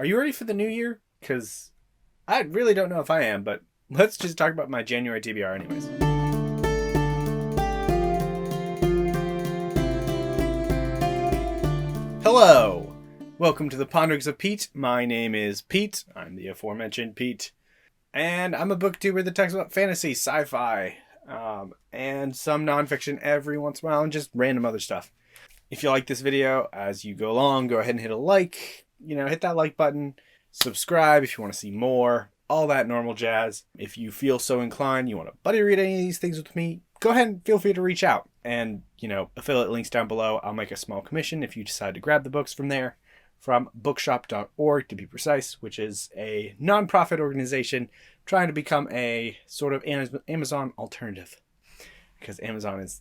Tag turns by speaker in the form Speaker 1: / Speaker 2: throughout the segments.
Speaker 1: Are you ready for the new year? Because I really don't know if I am, but let's just talk about my January TBR anyways. Hello! Welcome to the Ponderings of Pete. My name is Pete. I'm the aforementioned Pete. And I'm a booktuber that talks about fantasy, sci-fi, and some nonfiction every once in a while, and just random other stuff. If you like this video, as you go along, go ahead and hit a like. Hit that like button. Subscribe if you want to see more. All that normal jazz. If you feel so inclined, you want to buddy read any of these things with me, go ahead and feel free to reach out. And, affiliate links down below. I'll make a small commission if you decide to grab the books from there. From bookshop.org to be precise, which is a non-profit organization trying to become a sort of Amazon alternative. Because Amazon is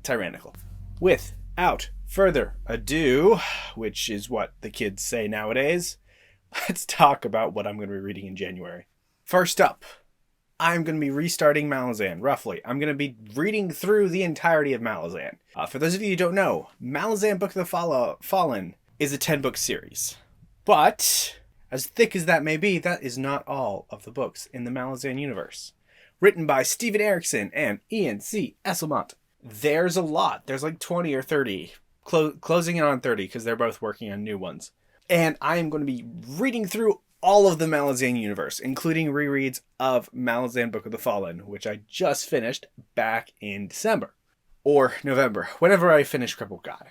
Speaker 1: tyrannical. Without further ado, which is what the kids say nowadays, let's talk about what I'm going to be reading in January. First up, I'm going to be restarting Malazine, roughly. I'm going to be reading through the entirety of Malazine. For those of you who don't know, Malazine Book of the Fallen is a 10-book series. But, as thick as that may be, that is not all of the books in the Malazine universe. Written by Steven Erikson and Ian C. Esselmont. There's a lot. There's like 20 or 30. Closing in on 30 because they're both working on new ones. And I am going to be reading through all of the Malazine universe, including rereads of Malazine Book of the Fallen, which I just finished back in December. Or November, whenever I finish Crippled Guy.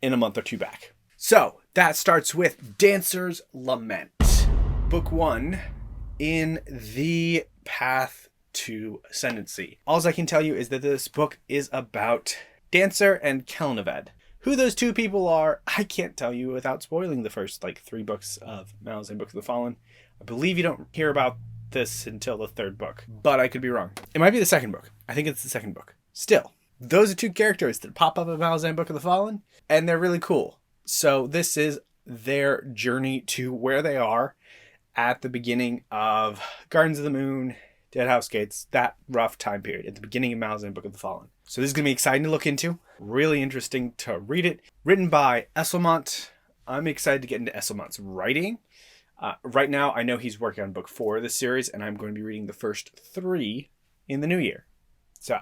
Speaker 1: In a month or two back. So, that starts with Dancer's Lament. Book 1 in the Path to Ascendancy. All I can tell you is that this book is about Dancer and Kelneved. Who those two people are, I can't tell you without spoiling the first 3 books of Malazine Book of the Fallen. I believe you don't hear about this until the 3rd book, but I could be wrong. It might be the 2nd book. I think it's the 2nd book. Still, those are 2 characters that pop up in Malazine Book of the Fallen, and they're really cool. So this is their journey to where they are at the beginning of Gardens of the Moon, Dead House Gates, that rough time period at the beginning of Malazine Book of the Fallen. So this is going to be exciting to look into. Really interesting to read it. Written by Esselmont. I'm excited to get into Esselmont's writing. Right now, I know he's working on book 4 of this series, and I'm going to be reading the first 3 in the new year. So,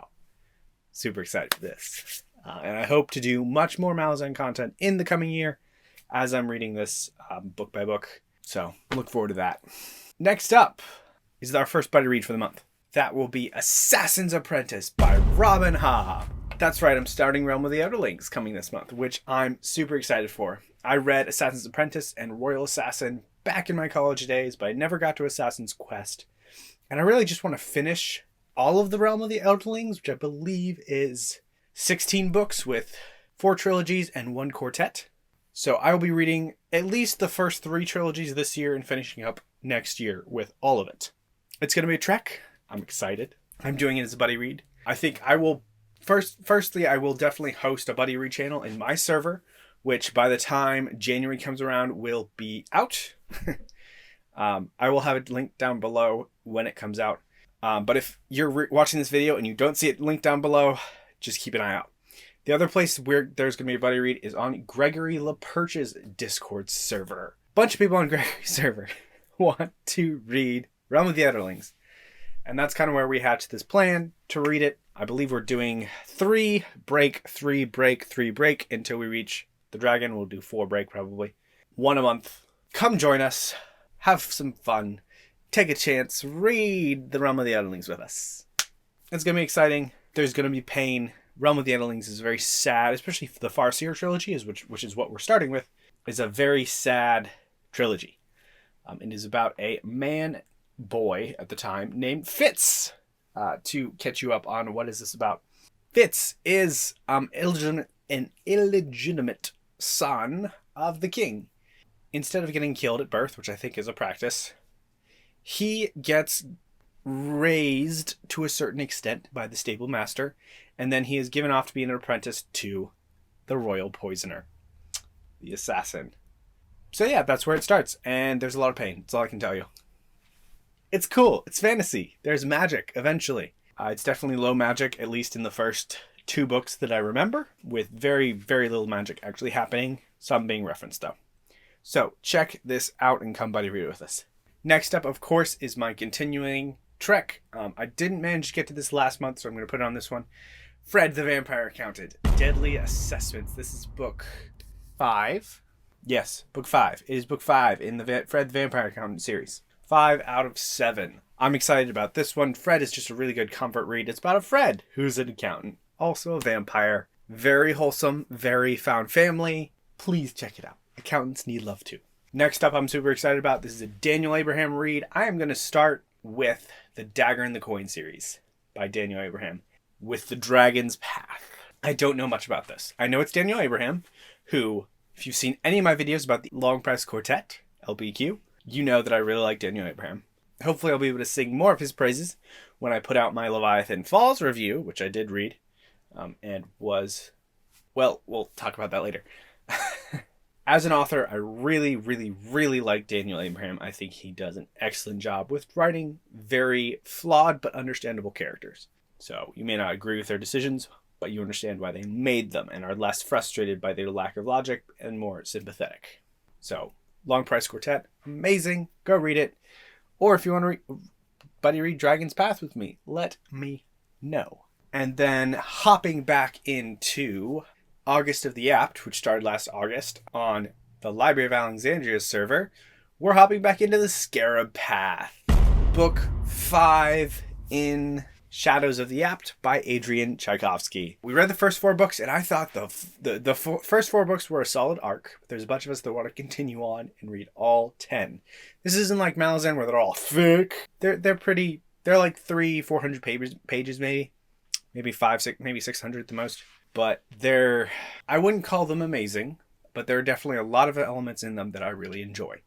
Speaker 1: super excited for this. And I hope to do much more Malazine content in the coming year as I'm reading this book by book. So, look forward to that. Next up is our first buddy read for the month. That will be Assassin's Apprentice by Robin Ha. That's right, I'm starting Realm of the Outerlings coming this month, which I'm super excited for. I read Assassin's Apprentice and Royal Assassin back in my college days, but I never got to Assassin's Quest. And I really just want to finish all of the Realm of the Outerlings, which I believe is 16 books with 4 trilogies and 1 quartet. So I will be reading at least the first 3 trilogies this year and finishing up next year with all of it. It's going to be a trek. I'm excited. I'm doing it as a buddy read. I think I will firstly, I will definitely host a buddy read channel in my server, which by the time January comes around will be out. I will have it linked down below when it comes out. But if you're watching this video and you don't see it linked down below, just keep an eye out. The other place where there's going to be a buddy read is on Gregory LaPerch's Discord server. Bunch of people on Gregory's server want to read Realm of the Outerlings. And that's kind of where we hatched this plan to read it. I believe we're doing 3 break, 3 break, 3 break until we reach the dragon. We'll do 4 break probably. 1 a month. Come join us. Have some fun. Take a chance. Read the Realm of the Outerlings with us. It's going to be exciting. There's going to be pain. Realm of the Outerlings is very sad, especially the Farseer trilogy, which is what we're starting with. It's a very sad trilogy. It is about a boy at the time named Fitz. To catch you up on what is this about. Fitz is an illegitimate son of the king. Instead of getting killed at birth, which I think is a practice, he gets raised to a certain extent by the stable master, and then he is given off to be an apprentice to the royal poisoner, the assassin. So yeah, that's where it starts, and there's a lot of pain. That's all I can tell you. It's cool. It's fantasy. There's magic, eventually. It's definitely low magic, at least in the first 2 books that I remember, with very, very little magic actually happening, some being referenced, though. So check this out and come buddy read with us. Next up, of course, is my continuing trek. I didn't manage to get to this last month, so I'm going to put it on this one. Fred the Vampire Accountant. Deadly Assessments. This is book 5. Yes, book 5. It is book 5 in the Fred the Vampire Accountant series. 5 out of 7. I'm excited about this one. Fred is just a really good comfort read. It's about a Fred who's an accountant, also a vampire. Very wholesome, very found family. Please check it out. Accountants need love too. Next up, I'm super excited about. This is a Daniel Abraham read. I am going to start with the Dagger and the Coin series by Daniel Abraham with the Dragon's Path. I don't know much about this. I know it's Daniel Abraham, who, if you've seen any of my videos about the Long Press Quartet, LBQ, you know that I really like Daniel Abraham. Hopefully I'll be able to sing more of his praises when I put out my Leviathan Falls review, which I did read, and was, well, we'll talk about that later. As an author, I really, really, really like Daniel Abraham. I think he does an excellent job with writing very flawed but understandable characters. So you may not agree with their decisions, but you understand why they made them and are less frustrated by their lack of logic and more sympathetic. So, Long Press Quartet, amazing. Go read it. Or if you want to buddy read Dragon's Path with me, let me know. And then hopping back into August of the Apt, which started last August on the Library of Alexandria server, we're hopping back into the Scarab Path. Book 5 in Shadows of the Apt by Adrian Tchaikovsky. We read the first 4 books, and I thought the first 4 books were a solid arc. There's a bunch of us that want to continue on and read all 10. This isn't like Malazine where they're all thick. They're pretty. They're like 300-400 pages maybe 500, maybe 600 at the most. But I wouldn't call them amazing, but there are definitely a lot of elements in them that I really enjoy.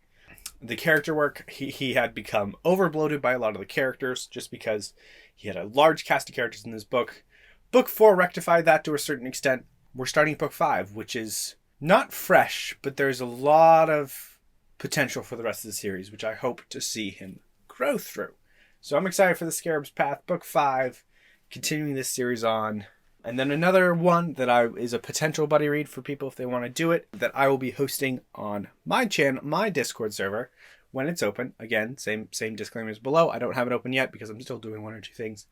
Speaker 1: The character work, he had become overbloated by a lot of the characters just because he had a large cast of characters in this book. Book 4 rectified that to a certain extent. We're starting book 5, which is not fresh, but there's a lot of potential for the rest of the series, which I hope to see him grow through. So I'm excited for the Scarab's Path, book 5, continuing this series on. And then another one that is a potential buddy read for people if they want to do it, that I will be hosting on my channel, my Discord server, when it's open. Again, same disclaimers below. I don't have it open yet because I'm still doing 1 or 2 things.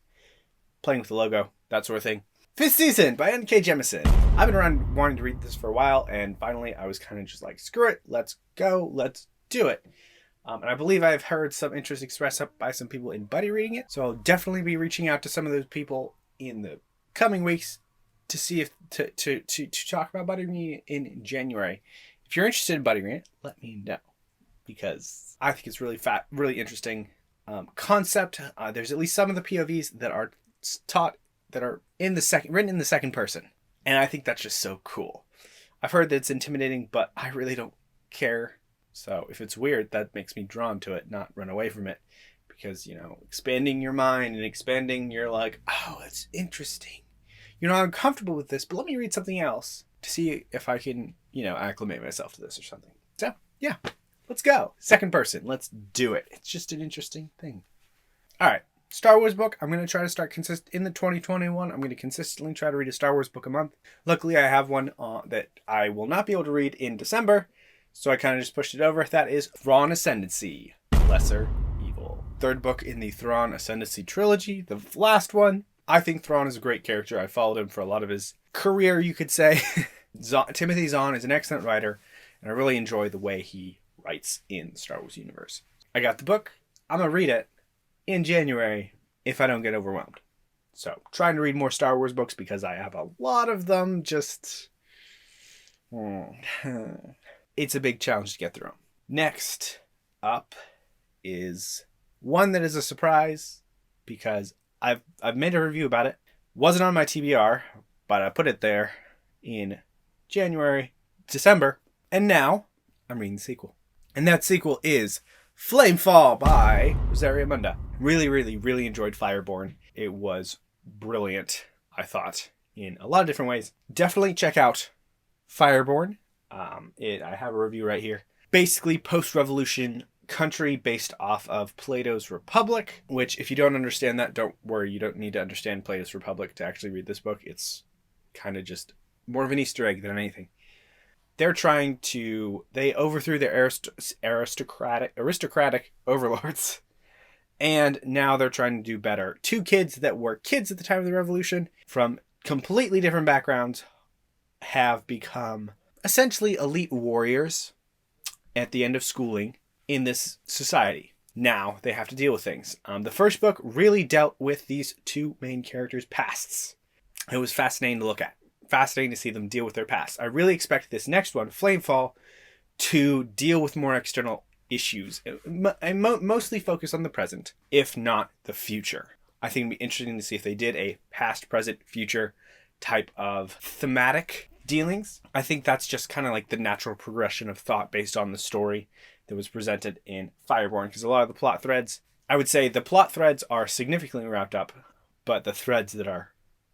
Speaker 1: Playing with the logo, that sort of thing. 5th Season by N.K. Jemisin. I've been around wanting to read this for a while, and finally I was kind of just like, screw it, let's go, let's do it. And I believe I've heard some interest expressed up by some people in buddy reading it, so I'll definitely be reaching out to some of those people in the coming weeks to see if to talk about buddy reading in January. If you're interested in buddy reading it, let me know, because I think it's really interesting concept. There's at least some of the POVs that are taught that are written in the second person, and I think that's just so cool. I've heard that it's intimidating, but I really don't care. So if it's weird, that makes me drawn to it, not run away from it, because expanding your mind and expanding, you're like, oh, it's interesting. I'm comfortable with this, but let me read something else to see if I can, acclimate myself to this or something. So, yeah, let's go. Second person, let's do it. It's just an interesting thing. All right, Star Wars book. I'm going to try to start in the 2021. I'm going to consistently try to read a Star Wars book a month. Luckily, I have one that I will not be able to read in December, so I kind of just pushed it over. That is Thrawn Ascendancy, Lesser Evil. 3rd book in the Thrawn Ascendancy trilogy, the last one. I think Thrawn is a great character. I followed him for a lot of his career, you could say. Timothy Zahn is an excellent writer, and I really enjoy the way he writes in the Star Wars universe. I got the book. I'm going to read it in January if I don't get overwhelmed. So, trying to read more Star Wars books because I have a lot of them. Just, it's a big challenge to get through. Next up is one that is a surprise because I've made a review about it. Wasn't on my TBR, but I put it there in December, and now I'm reading the sequel. And that sequel is Flamefall by Rosaria Munda. Really, really, really enjoyed Fireborn. It was brilliant, I thought, in a lot of different ways. Definitely check out Fireborn. I have a review right here. Basically, post-revolution country based off of Plato's Republic, which, if you don't understand that, don't worry. You don't need to understand Plato's Republic to actually read this book. It's kind of just more of an Easter egg than anything. They're they overthrew their aristocratic overlords, and now they're trying to do better. Two kids that were kids at the time of the revolution from completely different backgrounds have become essentially elite warriors at the end of schooling in this society. Now they have to deal with things. The first book really dealt with these two main characters' pasts. It was fascinating to look at. Fascinating to see them deal with their past. I really expect this next one, Flamefall, to deal with more external issues. I mostly focus on the present, if not the future. I think it'd be interesting to see if they did a past, present, future type of thematic dealings. I think that's just kind of like the natural progression of thought based on the story that was presented in Fireborn, because a lot of the plot threads, I would say the plot threads are significantly wrapped up, but the threads that are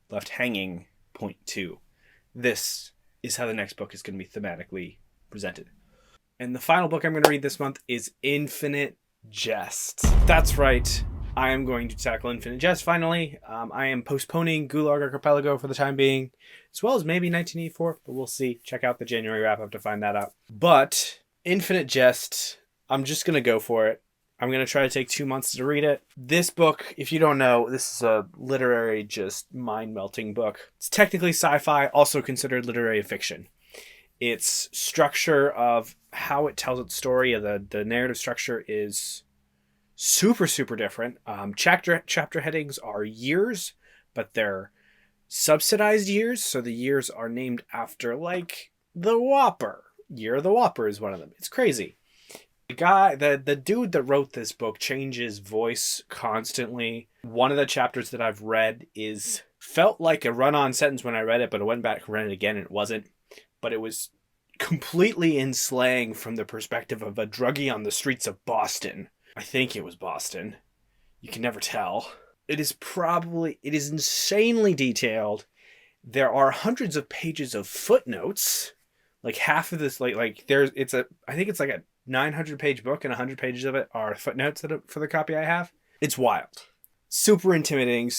Speaker 1: left hanging point to. This is how the next book is going to be thematically presented. And the final book I'm going to read this month is Infinite Jest. That's right. I am going to tackle Infinite Jest finally. I am postponing Gulag Archipelago for the time being, as well as maybe 1984, but we'll see. Check out the January wrap-up to find that out. But Infinite Jest, I'm just going to go for it. I'm going to try to take 2 months to read it. This book, if you don't know, this is a literary, just mind-melting book. It's technically sci-fi, also considered literary fiction. Its structure of how it tells its story, the narrative structure is super, super different. Chapter headings are years, but they're subsidized years, so the years are named after, like, the Whopper. Year of the Whopper is one of them. It's crazy. The dude that wrote this book changes voice constantly. One of the chapters that I've read felt like a run-on sentence when I read it, but I went back and read it again and it wasn't. But it was completely in slang from the perspective of a druggie on the streets of Boston. I think it was Boston. You can never tell. It is insanely detailed. There are hundreds of pages of footnotes. Like half of this, I think it's like a 900-page book, and 100 pages of it are footnotes for the copy I have. It's wild. Super intimidating,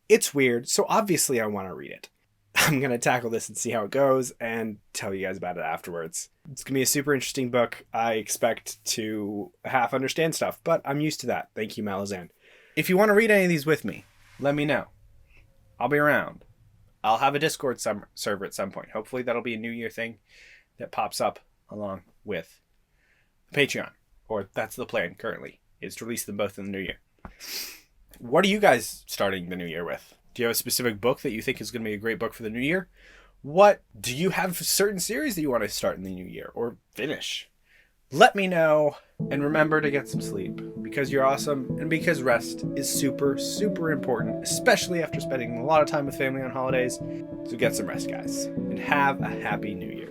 Speaker 1: it's weird, so obviously I want to read it. I'm going to tackle this and see how it goes and tell you guys about it afterwards. It's going to be a super interesting book. I expect to half understand stuff, but I'm used to that. Thank you, Malazine. If you want to read any of these with me, let me know. I'll be around. I'll have a Discord server at some point. Hopefully that'll be a New Year thing that pops up along with Patreon, or that's the plan currently, is to release them both in the new year. What are you guys starting the new year with? Do you have a specific book that you think is going to be a great book for the new year? What do you have certain series that you want to start in the new year or finish? Let me know, and remember to get some sleep, because you're awesome and because rest is super, super important, especially after spending a lot of time with family on holidays. So get some rest, guys, and have a happy new year.